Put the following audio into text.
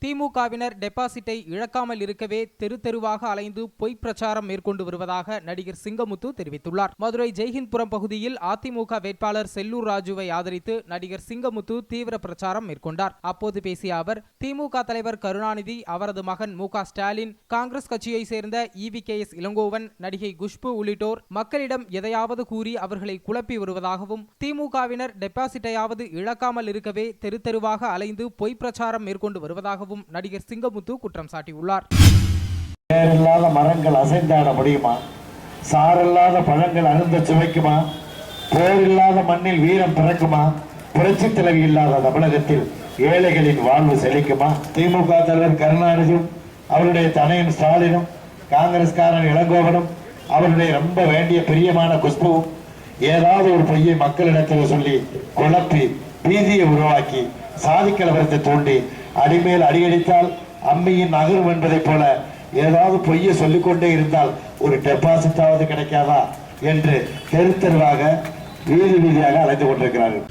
திமுகவினர் டெபாசிட்டை இழக்காமல் இருக்கவே தெரு தெருவாக அலைந்து பொய் பிரச்சாரம் மேற்கொண்டு வருவதாக நடிகர் சிங்கமுத்து தெரிவித்துள்ளார். மதுரை ஜெய்ஹிந்த்புரம் பகுதியில் அதிமுக வேட்பாளர் செல்லூர் ராஜுவை ஆதரித்து நடிகர் சிங்கமுத்து தீவிர பிரச்சாரம் மேற்கொண்டார். அப்போது பேசிய அவர், திமுக தலைவர் கருணாநிதி, அவரது மகன் மு.க. ஸ்டாலின், காங்கிரஸ் கட்சியை சேர்ந்த EVKS இளங்கோவன், நடிகை குஷ்பு உள்ளிட்டோர் மக்களிடம் எதையாவது கூறி அவர்களை குழப்பி வருவதாகவும், திமுகவினர் டெபாசிட்டையாவது இழக்காமல் இருக்கவே தெரு தெருவாக அலைந்து பொய் பிரச்சாரம் மேற்கொண்டு வருவதாகவும் நடிகர் சிங்கமுத்து குற்றம் சாட்டியுள்ளார். வேறில்லாத மரங்கள் அசைந்தாட முடியுமா? சாரில்லாத பழங்கள் அருந்த சுவைக்குமா? போரில்லாத மண்ணில் வீரம் பிறக்குமா? புரட்சி தலைவி இல்லாத தமிழகத்தில் ஏழைகளின் வாழ்வு செழிக்குமா? திமுக தலைவர் கருணாநிதியும் அவருடைய தனையன் ஸ்டாலினும் காங்கிரஸ்காரன் இளங்கோவனும் அவருடைய ரொம்ப வேண்டிய பிரியமான குஷ்புவும் ஏதாவது ஒரு பொய்யை மக்களிடத்தில் சொல்லி குழப்பி பீதியை உருவாக்கி சாதி கலவரத்தை தூண்டி அடிமேல் அடியடித்தால் அம்மியின் நகரும் என்பதை போல ஏதாவது பொய்யை சொல்லிக்கொண்டே இருந்தால் ஒரு டெபாசிட்டாவது கிடைக்காதா என்று தெரு தெருவாக வீதி வீதியாக அலைந்து கொண்டிருக்கிறார்கள்.